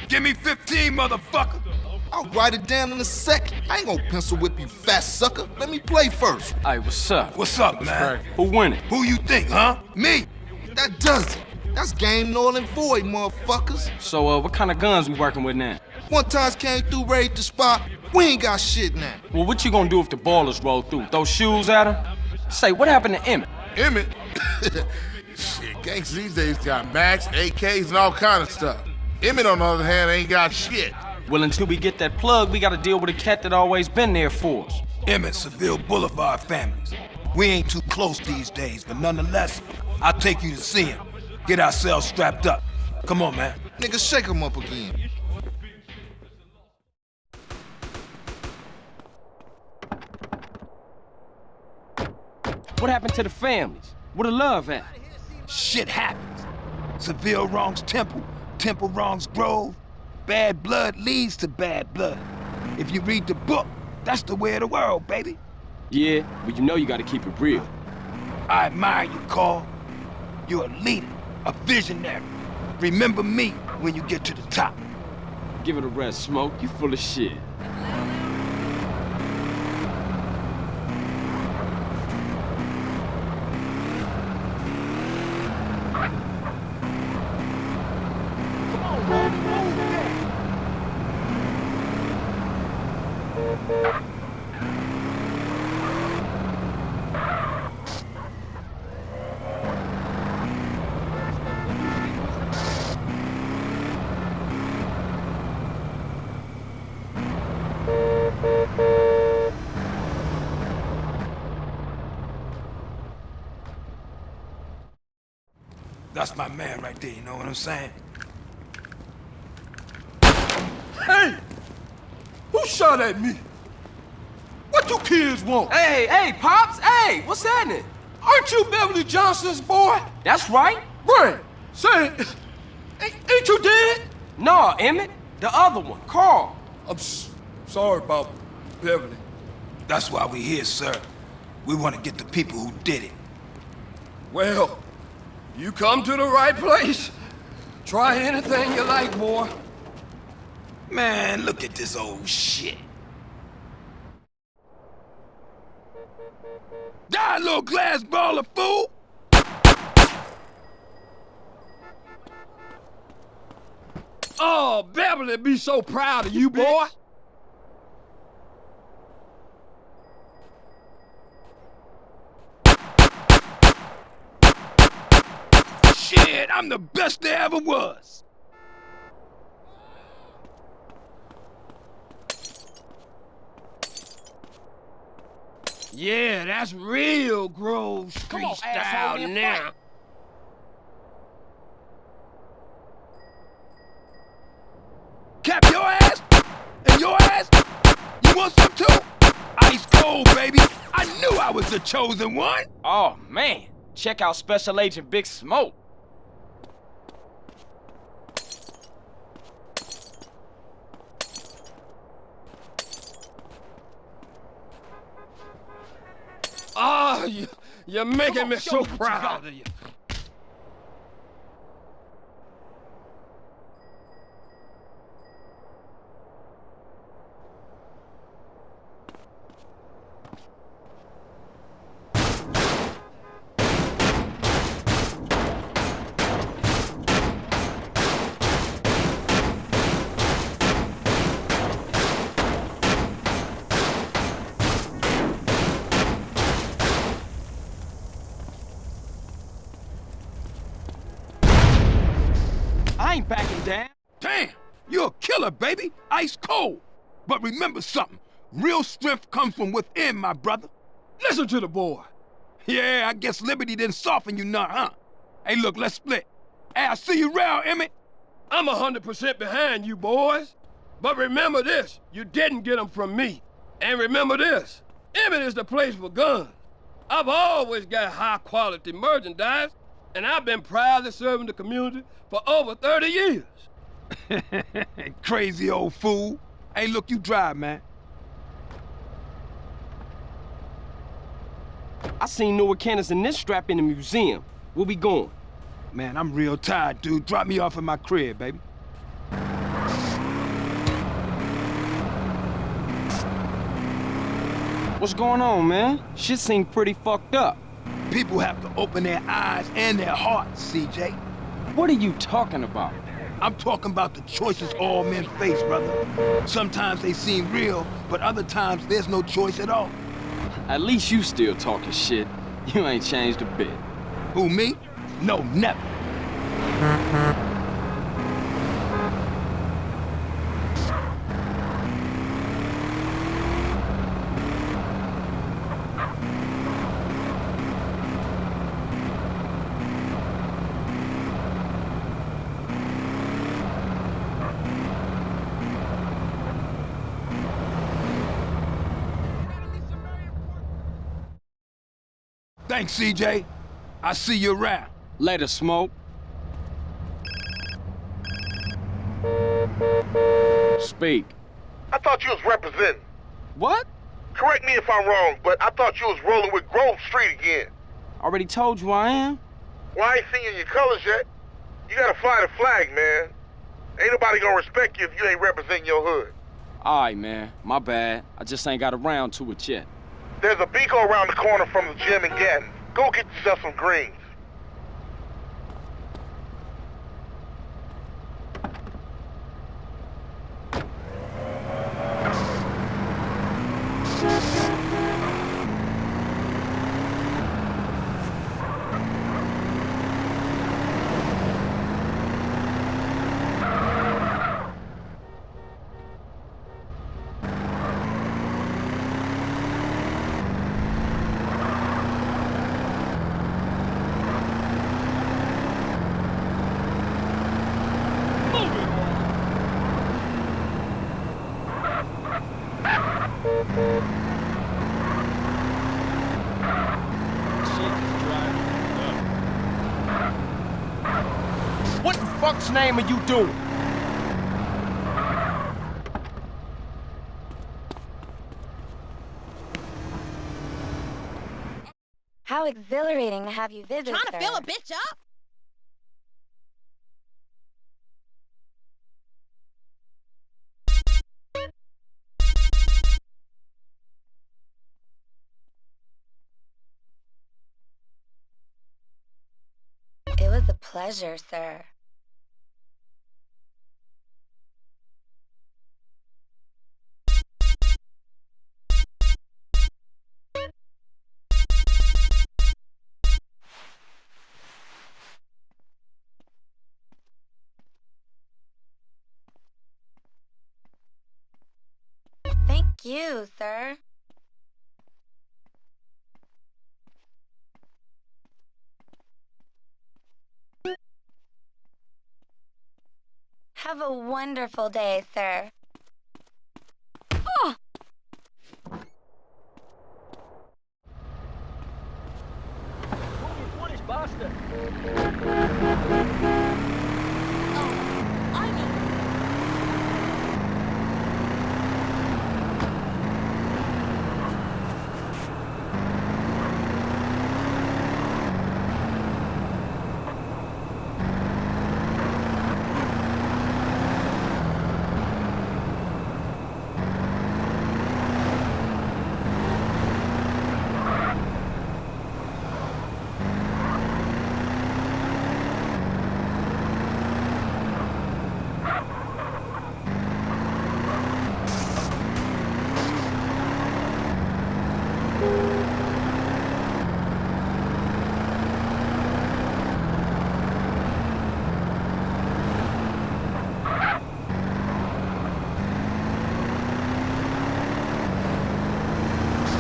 Give me 15, motherfucker. I'll write it down in a second. I ain't gonna pencil whip you, fat sucker. Let me play first. Hey, what's up? What's up, man? Who winning? Who you think, huh? Me. That does it. That's game null and void, motherfuckers. So, what kind of guns we working with now? One time came through, raided the spot. We ain't got shit now. Well, what you gonna do if the ballers roll through? Throw shoes at them? Say, what happened to Emmet? Emmet? Shit, gangsters these days got Max, AKs, and all kind of stuff. Emmet, on the other hand, ain't got shit. Well, until we get that plug, we gotta deal with a cat that always been there for us. Emmet, Seville Boulevard families. We ain't too close these days, but nonetheless, I'll take you to see him. Get ourselves strapped up. Come on, man. Nigga, shake him up again. What happened to the families? Where the love at? Shit happens. Seville wrongs Temple, Temple wrongs Grove. Bad blood leads to bad blood. If you read the book, that's the way of the world, baby. Yeah, but you know you gotta keep it real. I admire you, Carl. You're a leader, a visionary. Remember me when you get to the top. Give it a rest, Smoke. You full of shit. That's my man right there, you know what I'm saying? Hey! Who shot at me? What you kids want? Hey, Pops! Hey, what's happening? Aren't you Beverly Johnson's boy? That's right. Right. Say, ain't you dead? No, Emmet. The other one, Carl. I'm sorry about Beverly. That's why we here, sir. We want to get the people who did it. Well, you come to the right place. Try anything you like, boy. Man, look at this old shit. Die, little glass ball of fool! Oh, Beverly be so proud of you, boy. Shit, I'm the best there ever was. Yeah, that's real Grove Street style now. Cap your ass? And your ass? You want some too? Ice cold, baby. I knew I was the chosen one. Oh, man. Check out Special Agent Big Smoke. Oh, you're making me so proud of you. I ain't backing down. Damn, you're a killer, baby. Ice cold. But remember something. Real strength comes from within, my brother. Listen to the boy. Yeah, I guess liberty didn't soften you none, huh? Hey, look, let's split. Hey, I'll see you around, Emmet. I'm 100% behind you, boys. But remember this, you didn't get them from me. And remember this, Emmet is the place for guns. I've always got high-quality merchandise, and I've been proudly serving the community for over 30 years. Crazy old fool. Hey, look, you drive, man. I seen newer cannons in this strap in the museum. Where we going? Man, I'm real tired, dude. Drop me off at my crib, baby. What's going on, man? Shit seemed pretty fucked up. People have to open their eyes and their hearts, CJ. What are you talking about? I'm talking about the choices all men face, brother. Sometimes they seem real, but other times there's no choice at all. At least you still talking shit. You ain't changed a bit. Who, me? No, never. Thanks, CJ. I see you around. Later, Smoke. Speak. I thought you was representing. What? Correct me if I'm wrong, but I thought you was rolling with Grove Street again. Already told you I am. Well, I ain't seen you in your colors yet. You gotta fly the flag, man. Ain't nobody gonna respect you if you ain't representing your hood. Alright, man. My bad. I just ain't got around to it yet. There's a Beaco around the corner from the gym in Gatton. Go get yourself some greens. What the fuck's name are you doing? How exhilarating to have you visit, Trying to sir. fill a bitch up? It was a pleasure, sir. Thank you, sir. Have a wonderful day, sir. Oh!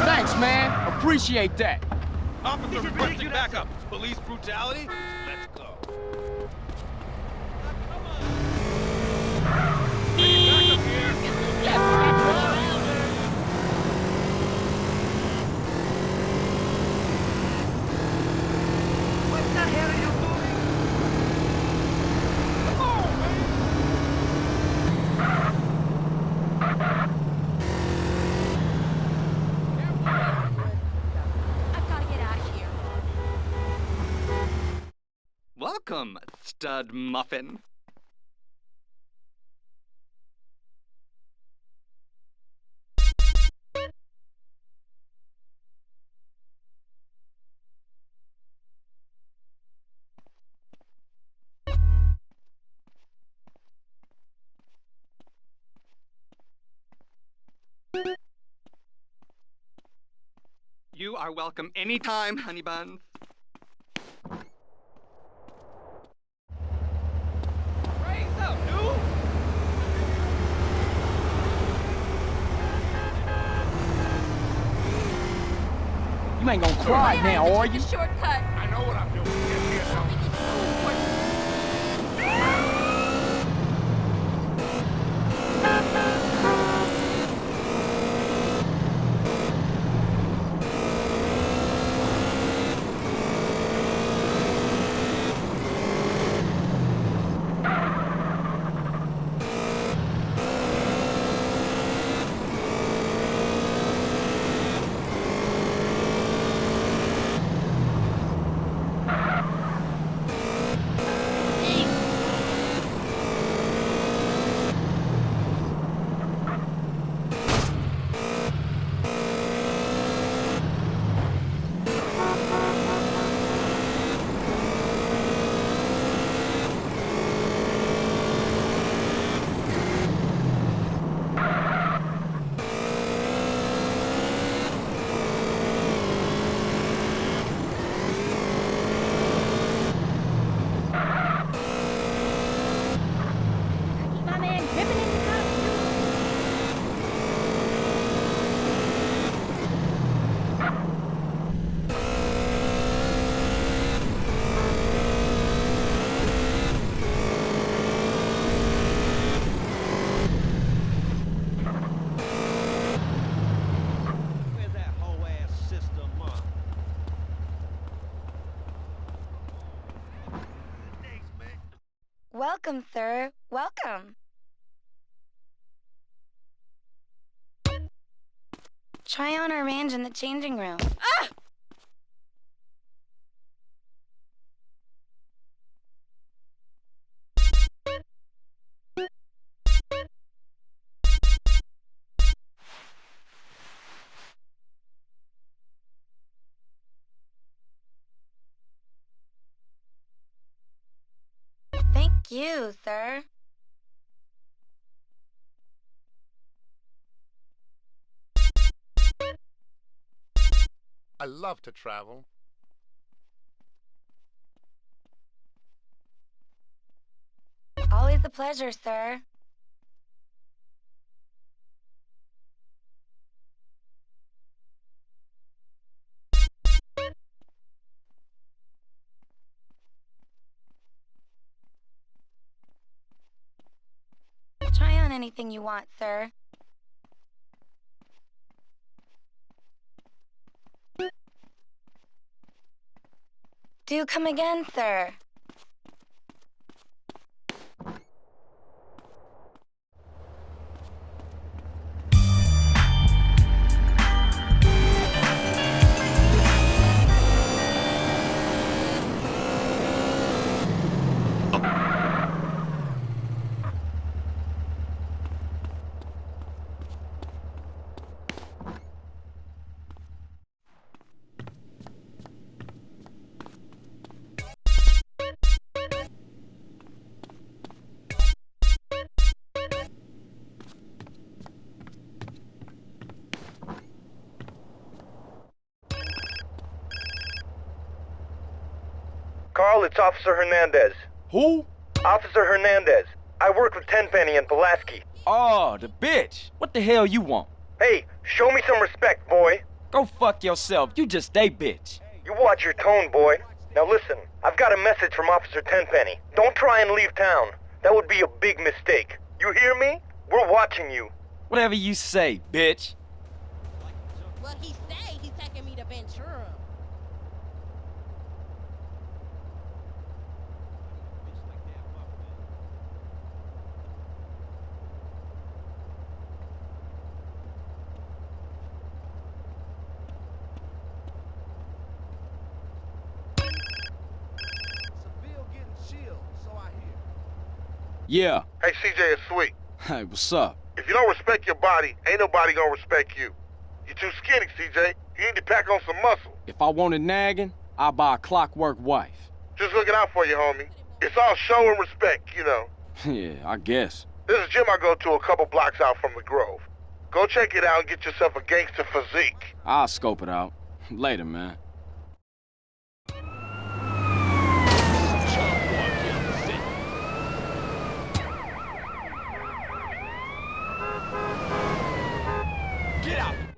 Thanks, man. Appreciate that. Officer requesting backup. Police brutality? Let's go. Backup here. What the hell are you doing? Come on, man. I've got to get out of here. Welcome, stud muffin. are welcome anytime, honey buns. Raise up, dude! You ain't gonna cry now, are you? Shortcut. I know what I'm doing. Yes, yes, My man gripping in the cup. Where's that whole ass system, Mom? Thanks, man. Welcome, sir. Welcome. Try on our range in the changing room. Ah! Thank you, sir. I love to travel. Always a pleasure, sir. Try on anything you want, sir. Do come again, sir. Carl, it's Officer Hernandez. Who? Officer Hernandez. I work with Tenpenny and Pulaski. Oh, the bitch. What the hell you want? Hey, show me some respect, boy. Go fuck yourself. You just a bitch. You watch your tone, boy. Now listen, I've got a message from Officer Tenpenny. Don't try and leave town. That would be a big mistake. You hear me? We're watching you. Whatever you say, bitch. Well, he say he's taking me to Ventura. Seville getting chilled, so I hear. Yeah. Hey, CJ, it's Sweet. Hey, what's up? If you don't respect your body, ain't nobody gonna respect you. You're too skinny, CJ. You need to pack on some muscle. If I wanted nagging, I'd buy a clockwork wife. Just looking out for you, homie. It's all show and respect, you know. Yeah, I guess. There's a gym I go to a couple blocks out from the Grove. Go check it out and get yourself a gangster physique. I'll scope it out. Later, man. Get out!